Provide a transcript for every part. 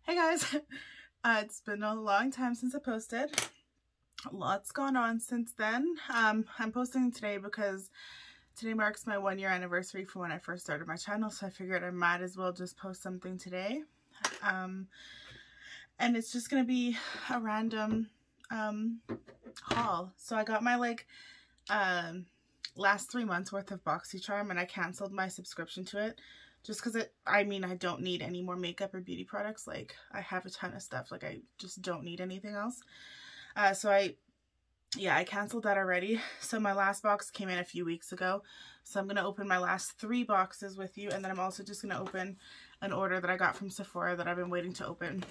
Hey guys, it's been a long time since I posted. Lots gone on since then. I'm posting today because today marks my 1-year anniversary from when I first started my channel, so I figured I might as well just post something today. And it's just gonna be a random haul. So I got my last 3 months worth of BoxyCharm and I canceled my subscription to it. Just because I don't need any more makeup or beauty products. Like, I have a ton of stuff. Like, I just don't need anything else. So I canceled that already. So my last box came in a few weeks ago. So I'm going to open my last 3 boxes with you. And then I'm also just going to open an order that I got from Sephora that I've been waiting to open.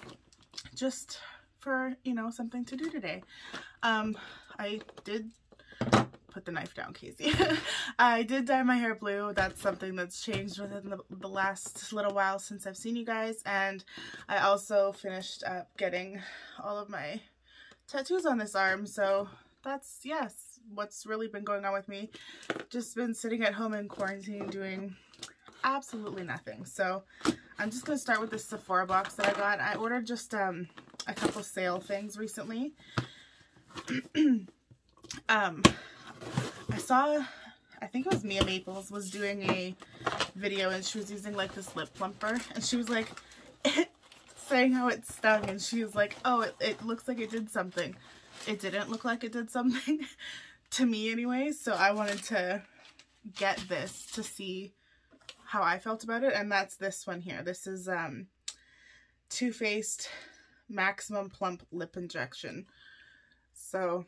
Just for, you know, something to do today. I did... Put the knife down, Kaycee. I did dye my hair blue. That's something that's changed within the last little while since I've seen you guys. And I also finished up getting all of my tattoos on this arm. So that's, yes, what's really been going on with me. Just been sitting at home in quarantine doing absolutely nothing. So I'm just going to start with this Sephora box that I got. I ordered just a couple sale things recently. I saw, I think it was Mia Maples was doing a video and she was using like this lip plumper and she was like saying how it stung and she was like, oh, it looks like it did something. It didn't look like it did something to me anyway, so I wanted to get this to see how I felt about it, and that's this one here. This is Too Faced Maximum Plump Lip Injection. So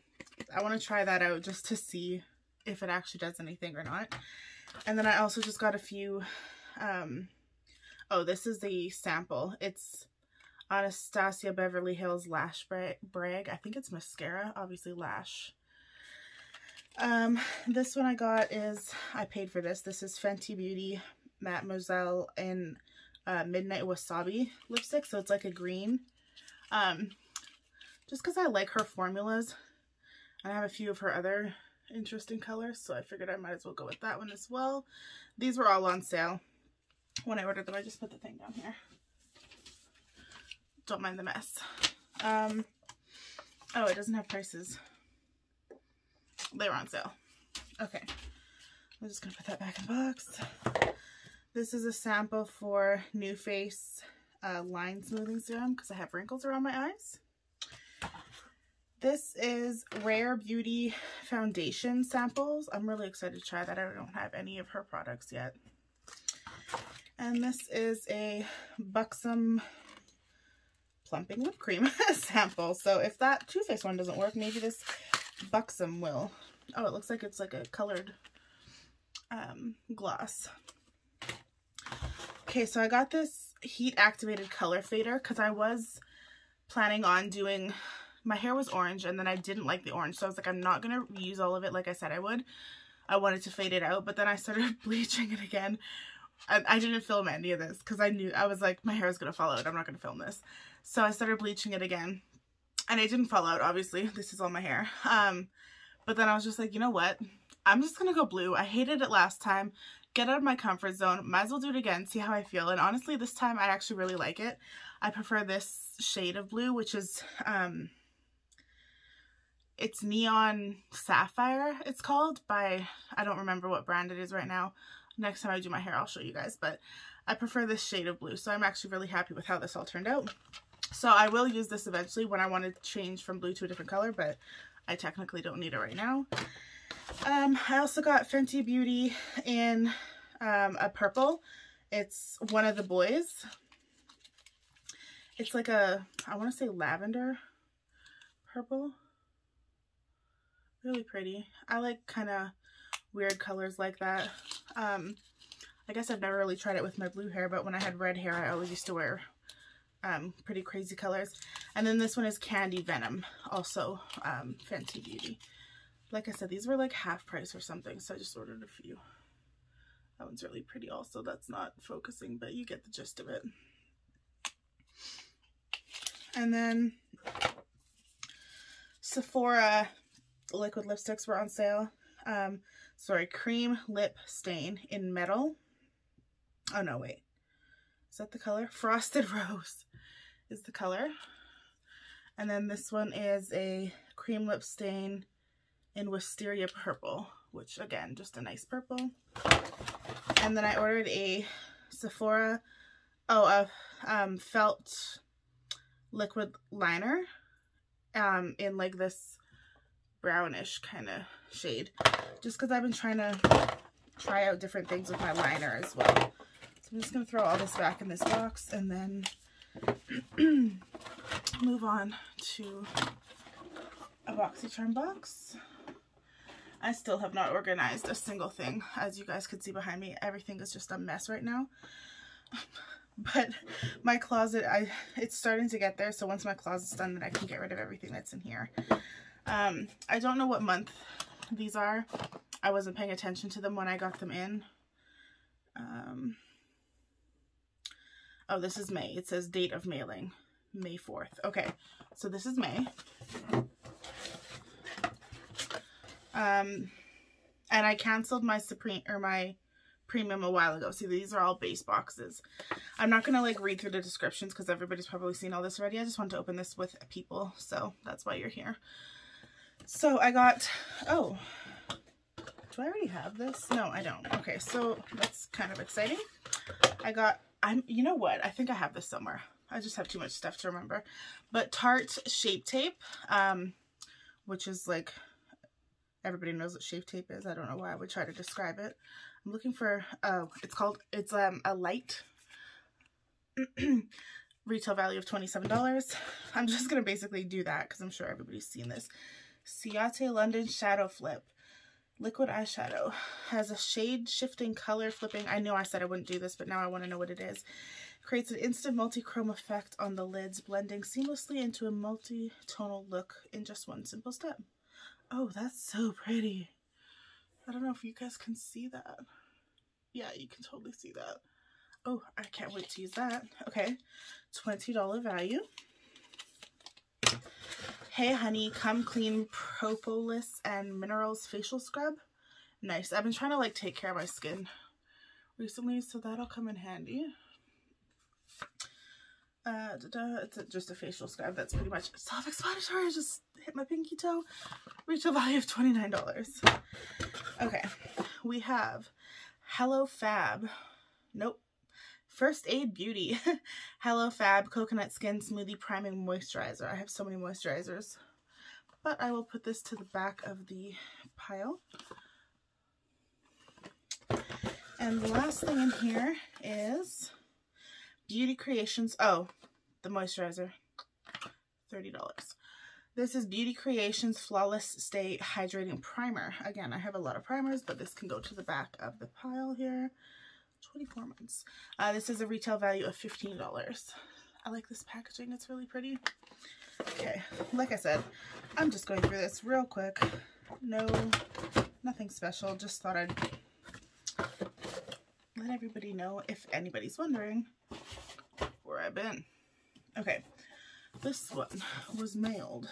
I want to try that out just to see if it actually does anything or not. And then I also just got a few, oh, this is the sample. It's Anastasia Beverly Hills Lash Brag. I think it's mascara, obviously lash. This one I got is, I paid for this. This is Fenty Beauty Mademoiselle in Midnight Wasabi lipstick. So it's like a green. Just because I like her formulas. I have a few of her other interesting colors, so I figured I might as well go with that one as well. These were all on sale when I ordered them. I just put the thing down here. Don't mind the mess. Oh, it doesn't have prices. They were on sale. Okay. I'm just going to put that back in the box. This is a sample for New Face Line Smoothing Serum because I have wrinkles around my eyes. This is Rare Beauty Foundation samples. I'm really excited to try that. I don't have any of her products yet. And this is a Buxom Plumping Lip Cream sample. So if that Too Faced one doesn't work, maybe this Buxom will. Oh, it looks like it's like a colored gloss. Okay, so I got this heat activated color fader because I was planning on doing... My hair was orange and then I didn't like the orange, so I was like, I'm not going to use all of it like I said I would. I wanted to fade it out, but then I started bleaching it again. I didn't film any of this because I was like, my hair is going to fall out. I'm not going to film this. So I started bleaching it again and it didn't fall out, obviously. This is all my hair. But then I was just like, you know what? I'm just going to go blue. I hated it last time. Get out of my comfort zone. Might as well do it again. See how I feel. And honestly, this time I actually really like it. I prefer this shade of blue, which is... it's Neon Sapphire, it's called, by, I don't remember what brand it is right now. Next time I do my hair, I'll show you guys, but I prefer this shade of blue, so I'm actually really happy with how this all turned out. So I will use this eventually when I want to change from blue to a different color, but I technically don't need it right now. I also got Fenty Beauty in a purple. It's One of the Boys. It's like a, I want to say lavender purple. Really pretty. I like kind of weird colors like that. I guess I've never really tried it with my blue hair, but when I had red hair, I always used to wear pretty crazy colors. And then this one is Candy Venom, also Fenty Beauty. Like I said, these were like half price or something, so I just ordered a few. That one's really pretty also. That's not focusing, but you get the gist of it. And then Sephora liquid lipsticks were on sale. Sorry, Cream Lip Stain in Metal. Oh no, wait. Is that the color? Frosted Rose is the color. And then this one is a cream lip stain in Wisteria Purple, which again, just a nice purple. And then I ordered a Sephora, felt liquid liner in like this brownish kind of shade, just because I've been trying to try out different things with my liner as well. So I'm just going to throw all this back in this box and then move on to a BoxyCharm box. I still have not organized a single thing. As you guys can see behind me, everything is just a mess right now. But my closet, it's starting to get there, so once my closet's done, then I can get rid of everything that's in here. I don't know what month these are. I wasn't paying attention to them when I got them in. Oh, this is May. It says date of mailing, May 4th. Okay, so this is May. And I canceled my my premium a while ago. See, these are all base boxes. I'm not gonna like read through the descriptions because everybody's probably seen all this already. I just want to open this with people, so that's why you're here. So I got, oh, do I already have this? No, I don't. Okay, so that's kind of exciting. I got, you know what? I think I have this somewhere. I just have too much stuff to remember. But Tarte Shape Tape, which is like, everybody knows what Shape Tape is. I don't know why I would try to describe it. I'm looking for, it's a light. Retail value of $27. I'm just going to basically do that because I'm sure everybody's seen this. Ciate London Shadow Flip. Liquid eyeshadow. Has a shade shifting color flipping. I know I said I wouldn't do this, but now I want to know what it is. Creates an instant multi-chrome effect on the lids, blending seamlessly into a multi-tonal look in just one simple step. Oh, that's so pretty. I don't know if you guys can see that. Yeah, you can totally see that. Oh, I can't wait to use that. Okay, $20 value. Hey Honey Come Clean Propolis and Minerals Facial Scrub. Nice. I've been trying to like take care of my skin recently, so that'll come in handy. It's just a facial scrub. That's pretty much self-explanatory. I just hit my pinky toe. Retail value of $29. Okay, we have Hello Fab. Nope. First Aid Beauty. Hello Fab Coconut Skin Smoothie Priming Moisturizer. I have so many moisturizers, but I will put this to the back of the pile. And the last thing in here is Beauty Creations. Oh, the moisturizer. $30. This is Beauty Creations Flawless Stay Hydrating Primer. Again, I have a lot of primers, but this can go to the back of the pile here. 24 months. This is a retail value of $15. I like this packaging. It's really pretty. Okay, like I said, I'm just going through this real quick. Nothing special. Just thought I'd let everybody know if anybody's wondering where I've been. Okay, this one was mailed.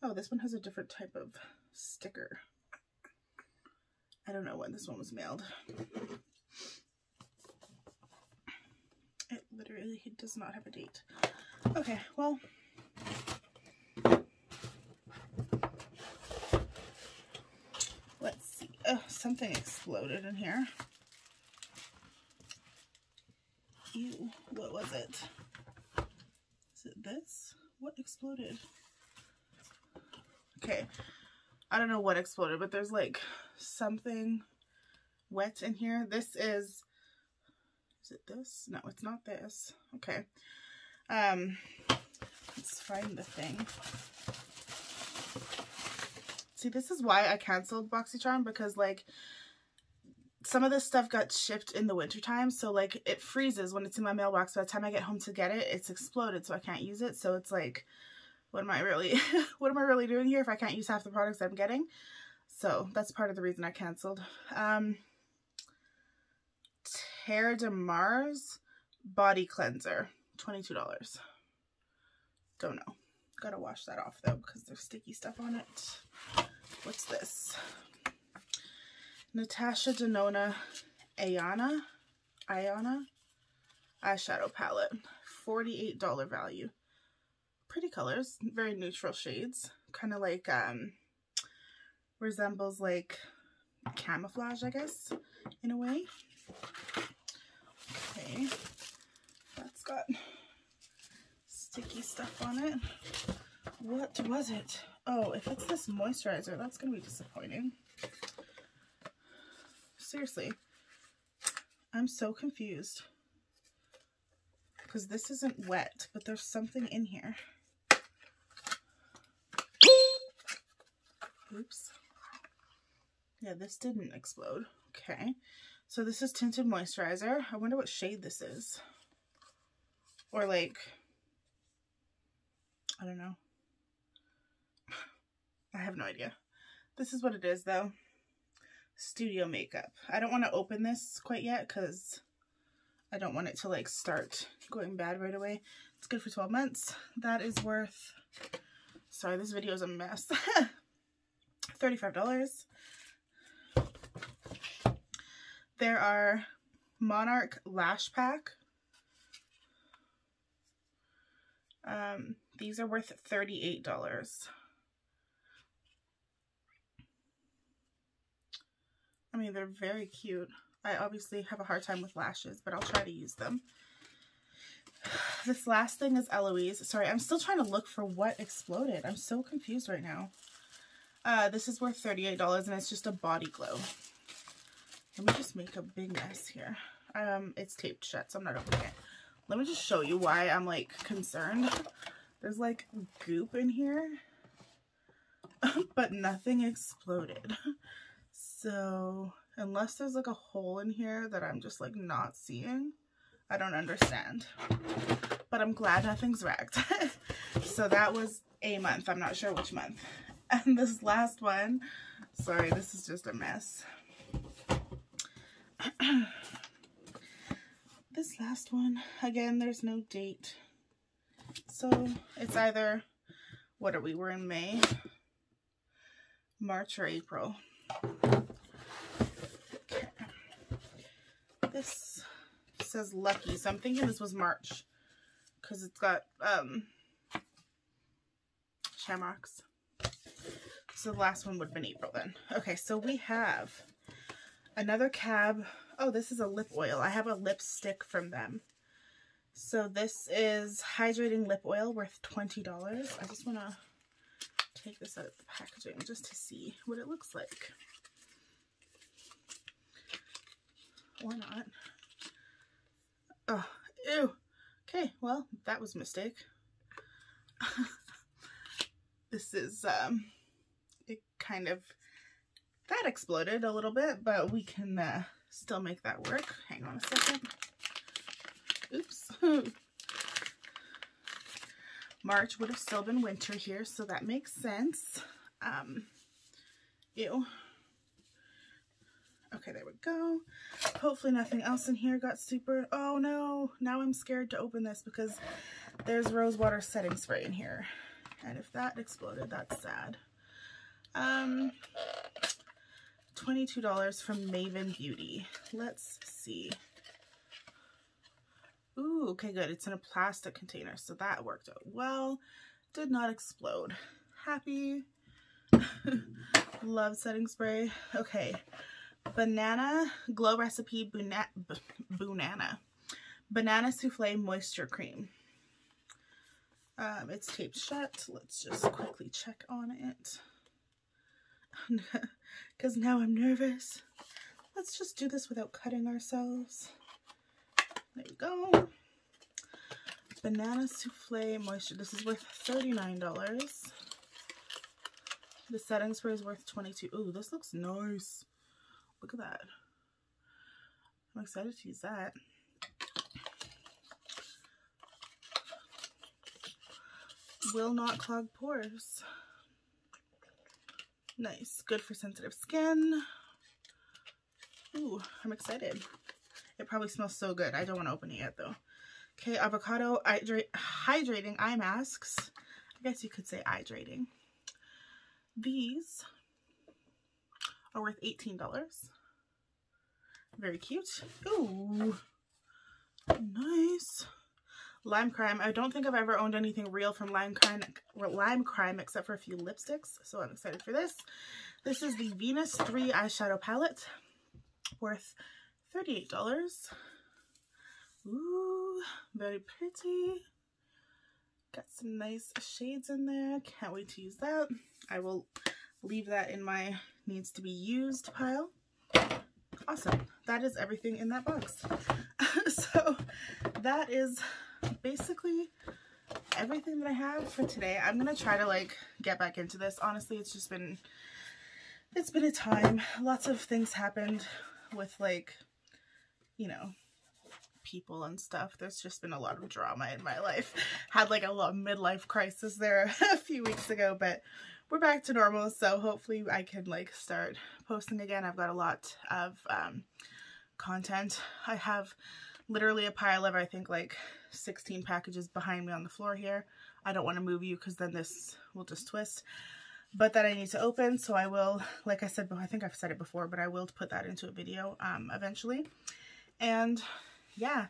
Oh, this one has a different type of sticker. I don't know when this one was mailed. It literally does not have a date. Okay, well, let's see. Oh, something exploded in here. Ew, what was it? Is it this? What exploded? Okay, I don't know what exploded, but there's like something wet in here. This is it this? No, it's not this. Okay. Let's find the thing. See, this is why I canceled BoxyCharm, because like some of this stuff got shipped in the wintertime, so like it freezes when it's in my mailbox. By the time I get home to get it, it's exploded, so I can't use it. So it's like, what am I really doing here if I can't use half the products I'm getting? So that's part of the reason I canceled. Terre de Mars body cleanser, $22. Don't know. Gotta wash that off though because there's sticky stuff on it. What's this? Natasha Denona Iona. eyeshadow palette. $48 value. Pretty colors, very neutral shades. Kind of like, resembles like camouflage, I guess, in a way. Okay, that's got sticky stuff on it. What was it? Oh, if it's this moisturizer, that's gonna be disappointing. Seriously, I'm so confused because this isn't wet, but there's something in here. Oops. Yeah, this didn't explode. Okay, so this is tinted moisturizer. I wonder what shade this is. Or like, I don't know. I have no idea. This is what it is though. Studio Makeup. I don't want to open this quite yet because I don't want it to like start going bad right away. It's good for 12 months. That is worth, sorry, this video is a mess. $35. There are Monarch Lash Pack. These are worth $38. I mean, they're very cute. I obviously have a hard time with lashes, but I'll try to use them. This last thing is Eloise. Sorry, I'm still trying to look for what exploded. I'm so confused right now. This is worth $38 and it's just a body glow. Let me just make a big mess here. It's taped shut, so I'm not opening it. Let me just show you why I'm like concerned. There's like goop in here, but nothing exploded. So unless there's like a hole in here that I'm just like not seeing, I don't understand. But I'm glad nothing's wrecked. So that was a month. I'm not sure which month. And this last one, sorry, this is just a mess. This last one, again, there's no date. So it's either, what are we? We're in May, March, or April. Okay. This says Lucky, so I'm thinking this was March because it's got shamrocks. So the last one would have been April then. Okay, so we have another cab. Oh, this is a lip oil. I have a lipstick from them. So this is hydrating lip oil worth $20. I just want to take this out of the packaging just to see what it looks like. Or not. Oh, ew. Okay, well, that was a mistake. This is, it kind of, that exploded a little bit, but we can still make that work. Hang on a second. Oops. March would have still been winter here, so that makes sense. Ew. Okay, there we go. Hopefully nothing else in here got super... Oh no, now I'm scared to open this because there's rose water setting spray in here. And if that exploded, that's sad. $22 from Maven Beauty. Let's see. Ooh, okay, good. It's in a plastic container, so that worked out well. Did not explode. Happy. Love setting spray. Okay. Banana Glow Recipe Banana Souffle Moisture Cream. It's taped shut. Let's just quickly check on it. Because now I'm nervous. Let's just do this without cutting ourselves. There we go. Banana Souffle Moisture. This is worth $39. The setting spray is worth $22. Ooh, this looks nice. Look at that. I'm excited to use that. Will not clog pores. Nice. Good for sensitive skin. Ooh, I'm excited. It probably smells so good. I don't want to open it yet though. Okay, avocado hydrating eye masks. I guess you could say hydrating. These are worth $18. Very cute. Ooh. Nice. Lime Crime. I don't think I've ever owned anything real from Lime Crime except for a few lipsticks, so I'm excited for this. This is the Venus 3 eyeshadow palette, worth $38. Ooh, very pretty. Got some nice shades in there. Can't wait to use that. I will leave that in my needs to be used pile. Awesome. That is everything in that box. So that is basically everything that I have for today. I'm gonna try to like get back into this. Honestly, it's been a time. Lots of things happened with, like, you know, people and stuff. There's just been a lot of drama in my life. Had like a lot midlife crisis there a few weeks ago, but we're back to normal, so hopefully I can like start posting again. I've got a lot of content. I have literally a pile of, I think, like 16 packages behind me on the floor here. I don't want to move you because then this will just twist, but that I need to open. So I will, like I said, I think I've said it before, but I will put that into a video eventually. And yeah,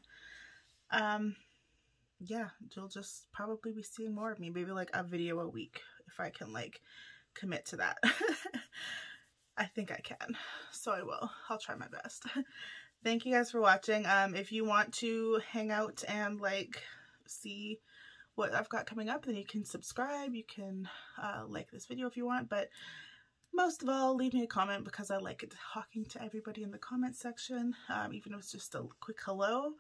yeah, you'll just probably be seeing more of me, maybe like a video a week if I can like commit to that. I think I can, so I will. I'll try my best. Thank you guys for watching. If you want to hang out and like see what I've got coming up, then you can subscribe. You can like this video if you want, but most of all, leave me a comment because I like it talking to everybody in the comment section. Even if it's just a quick hello,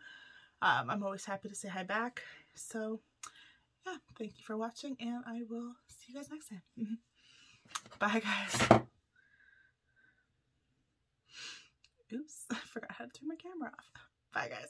I'm always happy to say hi back. So yeah, thank you for watching, and I will see you guys next time. Bye guys. Oops, I forgot how to turn my camera off. Bye guys.